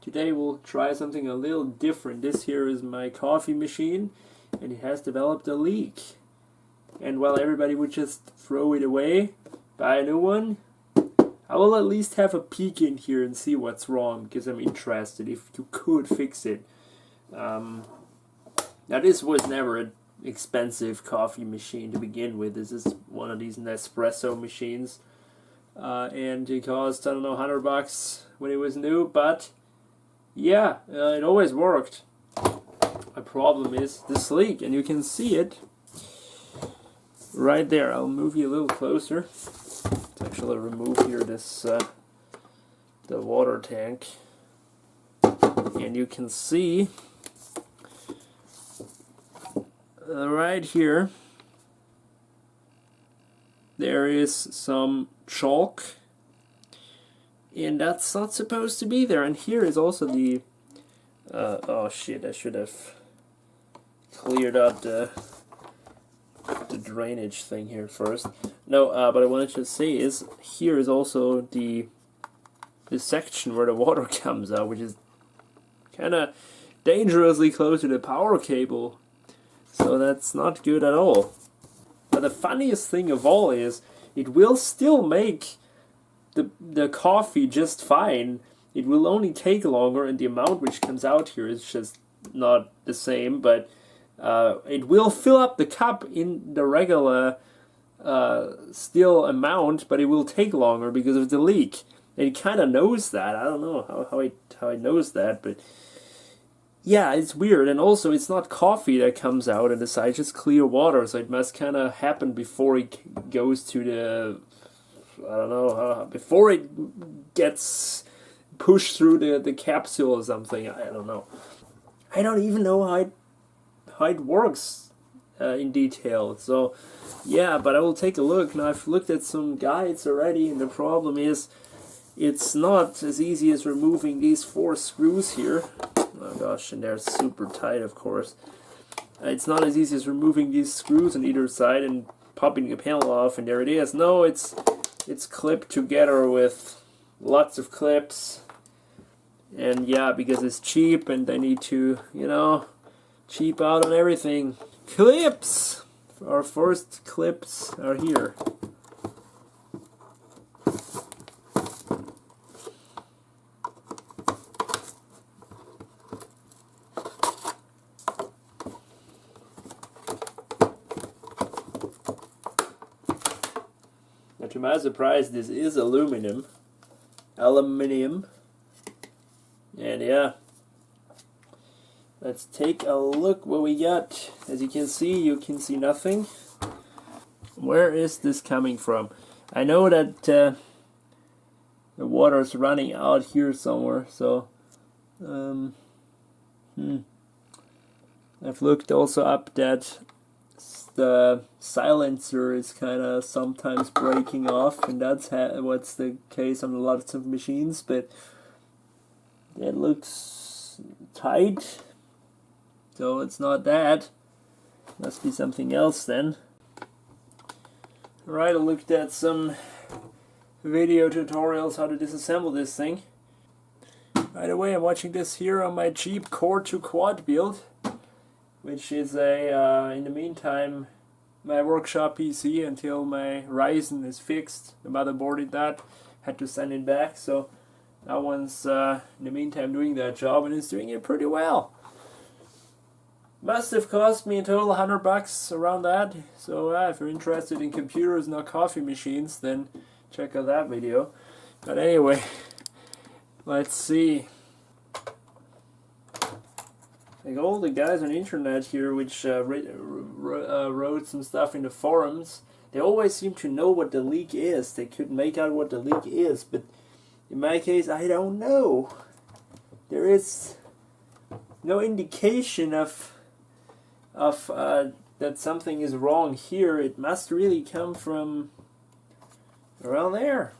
Today we'll try something a little different. This here is my coffee machine and it has developed a leak. And while everybody would just throw it away, buy a new one, I will at least have a peek in here and see what's wrong because I'm interested if you could fix it. Now this was never an expensive coffee machine to begin with. This is one of these Nespresso machines. And it cost, I don't know, $100 when it was new, but yeah, it always worked. My problem is this leak, and you can see it right there. I'll move you a little closer to actually remove here this the water tank, and you can see right here there is some chalk, and that's not supposed to be there. And here is also the oh shit, I should have cleared out the drainage thing here first. No, but I wanted to say is here is also the section where the water comes out, which is kind of dangerously close to the power cable, so that's not good at all. But the funniest thing of all is it will still make the coffee just fine. It will only take longer, and the amount which comes out here is just not the same, but it will fill up the cup in the regular still amount, but it will take longer because of the leak. And it kind of knows that. I don't know how it knows that, but yeah, it's weird. And also it's not coffee that comes out and decides, it's clear water, so it must kind of happen before it goes to the, I don't know, before it gets pushed through the capsule or something. I don't know. I don't even know how it works in detail. So yeah, but I will take a look. Now I've looked at some guides already, and the problem is it's not as easy as removing these 4 screws here. Oh gosh, and they're super tight, of course. It's not as easy as removing these screws on either side and popping the panel off, and there it is. No, it's clipped together with lots of clips. And yeah, because it's cheap and they need to, you know, cheap out on everything. Clips! Our first clips are here. Now, to my surprise, this is aluminum. And yeah, let's take a look what we got. As you can see nothing. Where is this coming from? I know that the water is running out here somewhere, so I've looked also up that the silencer is kind of sometimes breaking off, and that's what's the case on lots of machines, but that looks tight, so it's not that. Must be something else then. Alright, I looked at some video tutorials how to disassemble this thing. By the way, I'm watching this here on my cheap Core 2 Quad build, which is a, in the meantime, my workshop PC until my Ryzen is fixed. The motherboard did that, had to send it back, so that one's in the meantime doing that job, and it's doing it pretty well. Must have cost me in total $100 around that, so if you're interested in computers, not coffee machines, then check out that video. But anyway, let's see. Like all the guys on the internet here which wrote some stuff in the forums, they always seem to know what the leak is. They could make out what the leak is, but in my case, I don't know. There is no indication of that something is wrong here. It must really come from around there.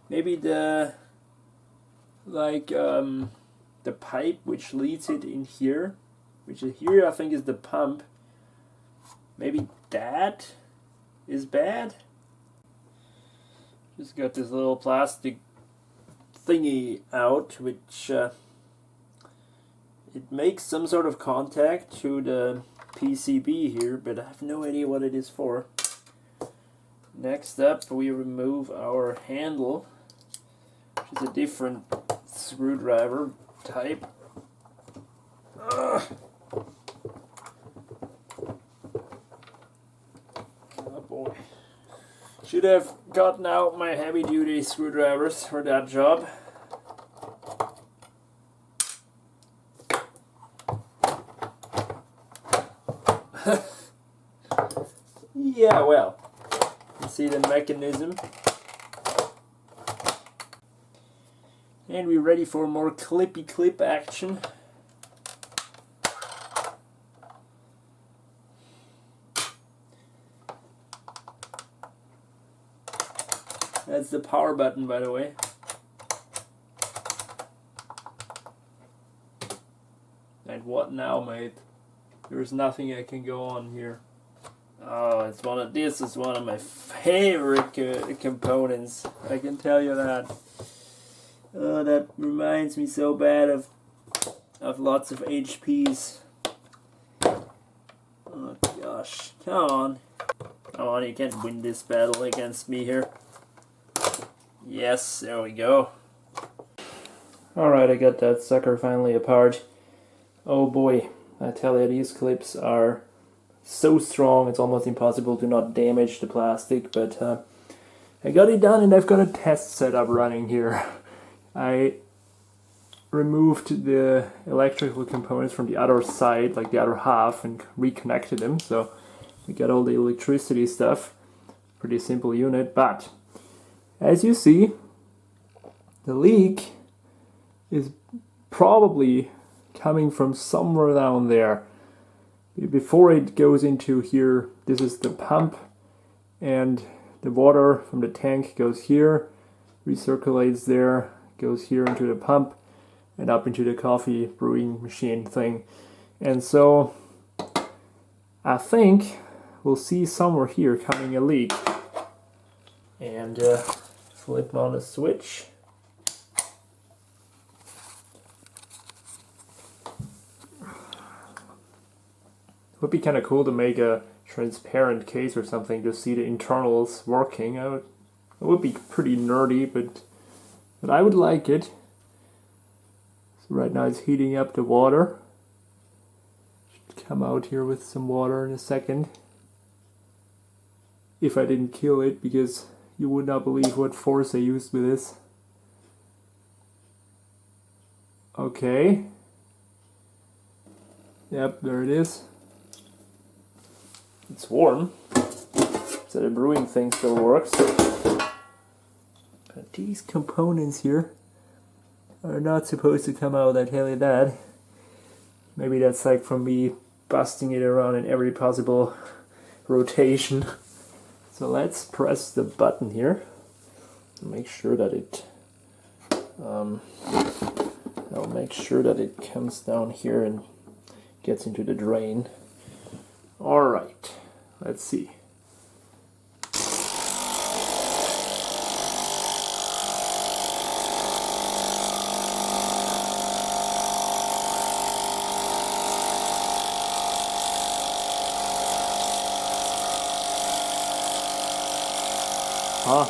Maybe the pipe which leads it in here, which is here I think is the pump. Maybe that is bad. Just got this little plastic thingy out, which It makes some sort of contact to the PCB here, but I have no idea what it is for. Next up, we remove our handle, which is a different screwdriver type. Oh boy. Should have gotten out my heavy duty screwdrivers for that job. Yeah, well, you see the mechanism. And we're ready for more clippy clip action. That's the power button, by the way. And what now, mate? There's nothing I can go on here. Oh, this is one of my favorite components. I can tell you that. Oh, that reminds me so bad of lots of HPs. Oh gosh, come on. Come on, you can't win this battle against me here. Yes, there we go. Alright, I got that sucker finally apart. Oh boy, I tell you, these clips are so strong it's almost impossible to not damage the plastic, but I got it done and I've got a test setup running here. I removed the electrical components from the other side, like the other half, and reconnected them, so we got all the electricity stuff. Pretty simple unit, but as you see, the leak is probably coming from somewhere down there. Before it goes into here, this is the pump, and the water from the tank goes here, recirculates there, goes here into the pump, and up into the coffee brewing machine thing. And so I think we'll see somewhere here coming a leak. And flip on the switch. Would be kind of cool to make a transparent case or something to see the internals working. It would be pretty nerdy, but I would like it. So right now it's heating up the water. Should come out here with some water in a second. If I didn't kill it, because you would not believe what force I used with this. Okay. Yep, there it is. It's warm, so the brewing thing still works. But these components here are not supposed to come out that hell bad. Maybe that's like from me busting it around in every possible rotation. So let's press the button here and make sure that I'll make sure that it comes down here and gets into the drain. Alright, let's see. Huh?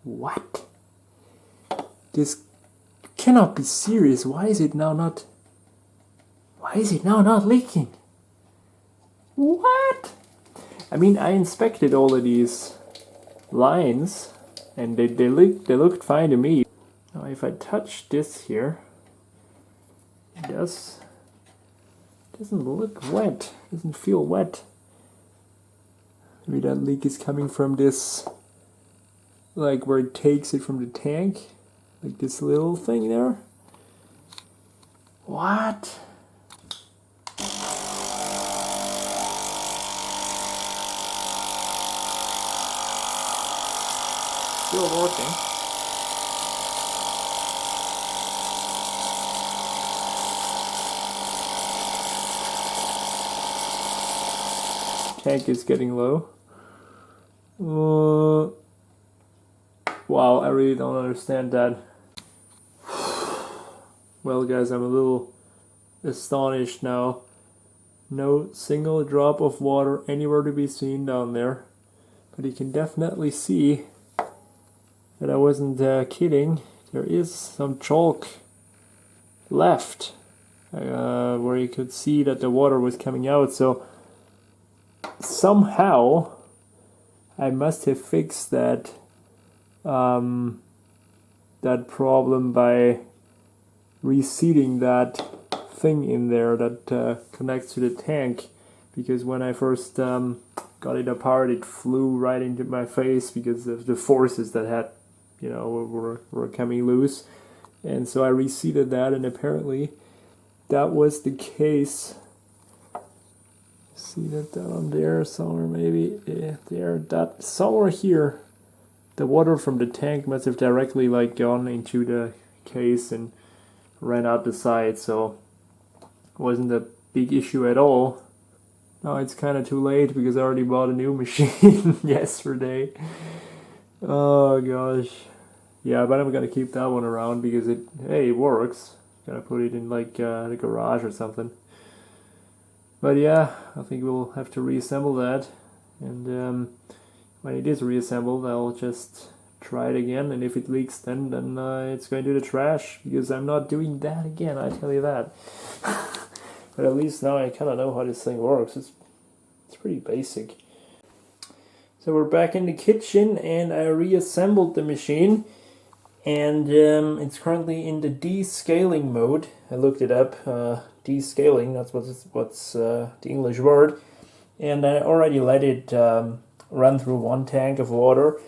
What? This cannot be serious. Why is it now not leaking? What? I mean, I inspected all of these lines and they looked fine to me. Now if I touch this here, it doesn't look wet, doesn't feel wet. Maybe that leak is coming from this, like where it takes it from the tank, like this little thing there. What? Still working. Tank is getting low. Wow, I really don't understand that. Well guys, I'm a little astonished now. No single drop of water anywhere to be seen down there. But you can definitely see that I wasn't kidding. There is some chalk left where you could see that the water was coming out. So somehow I must have fixed that that problem by reseating that thing in there that connects to the tank, because when I first got it apart, it flew right into my face because of the forces that had, you know, were coming loose. And so I reseated that, and apparently that was the case. See that down there somewhere, maybe? Yeah, there, that somewhere here. The water from the tank must have directly like gone into the case and ran out the side, so it wasn't a big issue at all. Now it's kind of too late because I already bought a new machine yesterday. Oh gosh. Yeah, but I'm gonna keep that one around because it works. Gotta put it in like the garage or something. But yeah, I think we'll have to reassemble that, and when it is reassembled, I'll just try it again, and if it leaks then it's going to the trash, because I'm not doing that again, I tell you that. But at least now I kind of know how this thing works. It's pretty basic. So we're back in the kitchen, and I reassembled the machine, and it's currently in the descaling mode. I looked it up. Descaling, that's what's the English word, and I already let it run through one tank of water,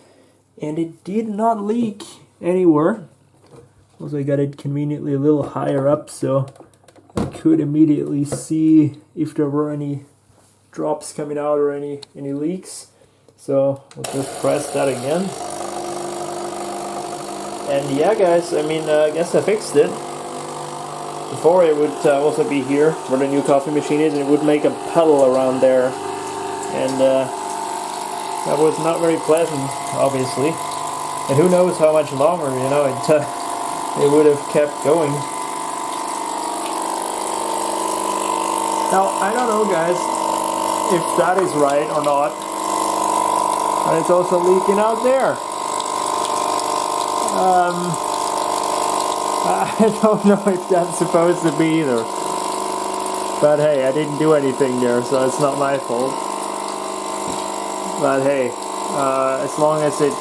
and it did not leak anywhere. Also, I got it conveniently a little higher up, so I could immediately see if there were any drops coming out or any leaks. So we'll just press that again. And yeah guys, I mean, I guess I fixed it. Before it would also be here where the new coffee machine is, and it would make a puddle around there, and that was not very pleasant, obviously. And who knows how much longer, you know, it would have kept going. Now, I don't know guys if that is right or not, and it's also leaking out there. I don't know if that's supposed to be either. But hey, I didn't do anything there, so it's not my fault. But hey, as long as it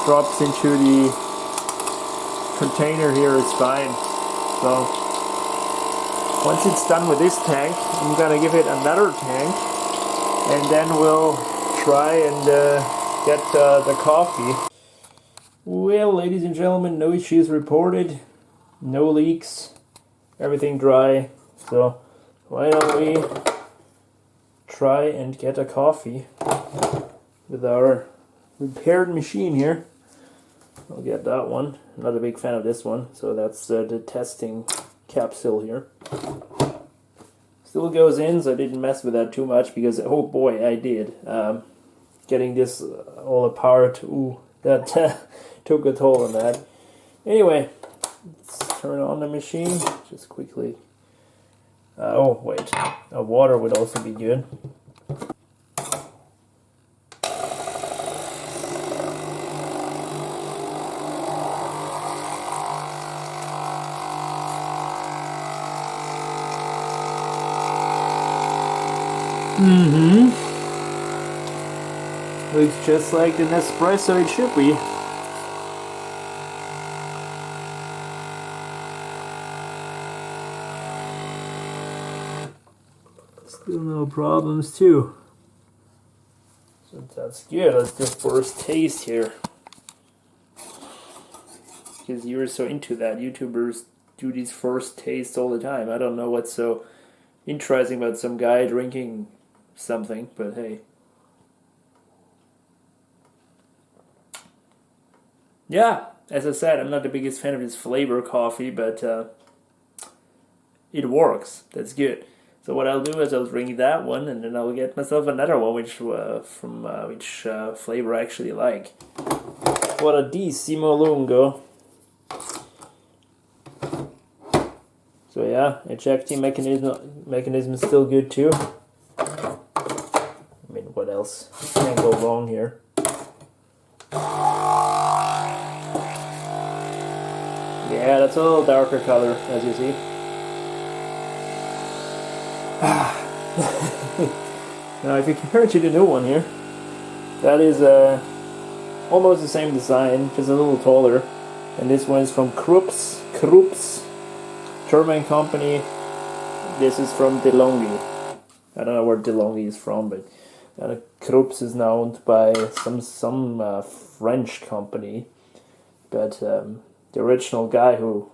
drops into the container here, it's fine. So, once it's done with this tank, I'm gonna give it another tank, and then we'll try and get the coffee. Well, ladies and gentlemen, no issues reported. No leaks, everything dry, so why don't we try and get a coffee with our repaired machine here. I'll get that one. I'm not a big fan of this one, so that's the testing capsule here. Still goes in, so I didn't mess with that too much because, oh boy, I did. Getting this all apart, ooh, that took a toll on that. Anyway, let's turn on the machine just quickly. Oh wait, water would also be good. Looks just like the Nespresso it should be. Still no problems too. So that's good. Let's do first taste here. Because you're so into that. YouTubers do these first tastes all the time. I don't know what's so interesting about some guy drinking something, but hey. Yeah, as I said, I'm not the biggest fan of this flavor coffee, but it works. That's good. So what I'll do is I'll drink that one, and then I'll get myself another one, which flavor I actually like. What a Decimo Lungo. So yeah, ejecting mechanism is still good too. I mean, what else? Can't go wrong here. Yeah, that's a little darker color, as you see. Now, if you compare it to the new one here, that is almost the same design, just a little taller. And this one is from Krups, German company. This is from DeLonghi. I don't know where DeLonghi is from, but Krups is now owned by some French company. But the original guy who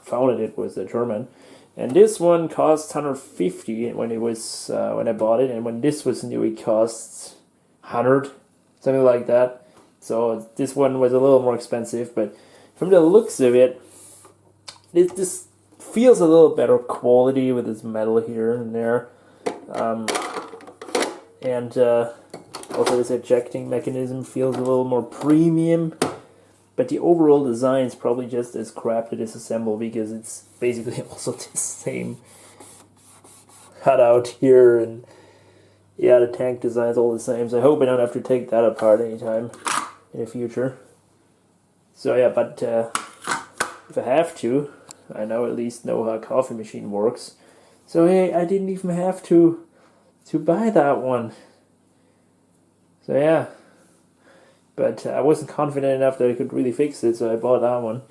founded it was a German. And this one cost 150 when it was when I bought it, and when this was new, it cost 100, something like that. So this one was a little more expensive, but from the looks of it, this feels a little better quality with this metal here and there, and also this ejecting mechanism feels a little more premium. But the overall design is probably just as crap to disassemble because it's basically also the same cutout here, and yeah, the tank design is all the same. So I hope I don't have to take that apart anytime in the future. So yeah, but if I have to, I now at least know how a coffee machine works. So hey, I didn't even have to buy that one. So yeah. But I wasn't confident enough that I could really fix it, so I bought that one.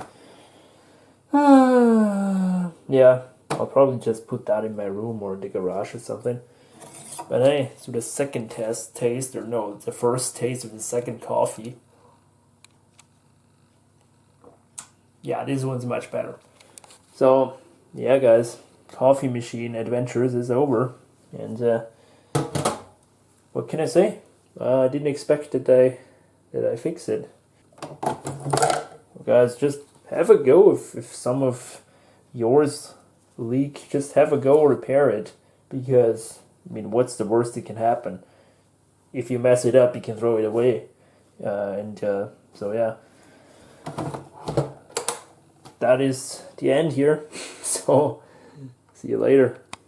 Yeah, I'll probably just put that in my room or the garage or something. But hey, so the second taste, or no, the first taste of the second coffee. Yeah, this one's much better. So, yeah guys, coffee machine adventures is over. And what can I say? I didn't expect that I fix it. Guys, just have a go. If some of yours leak, just have a go, repair it. Because, I mean, what's the worst that can happen? If you mess it up, you can throw it away. So yeah. That is the end here. So, see you later.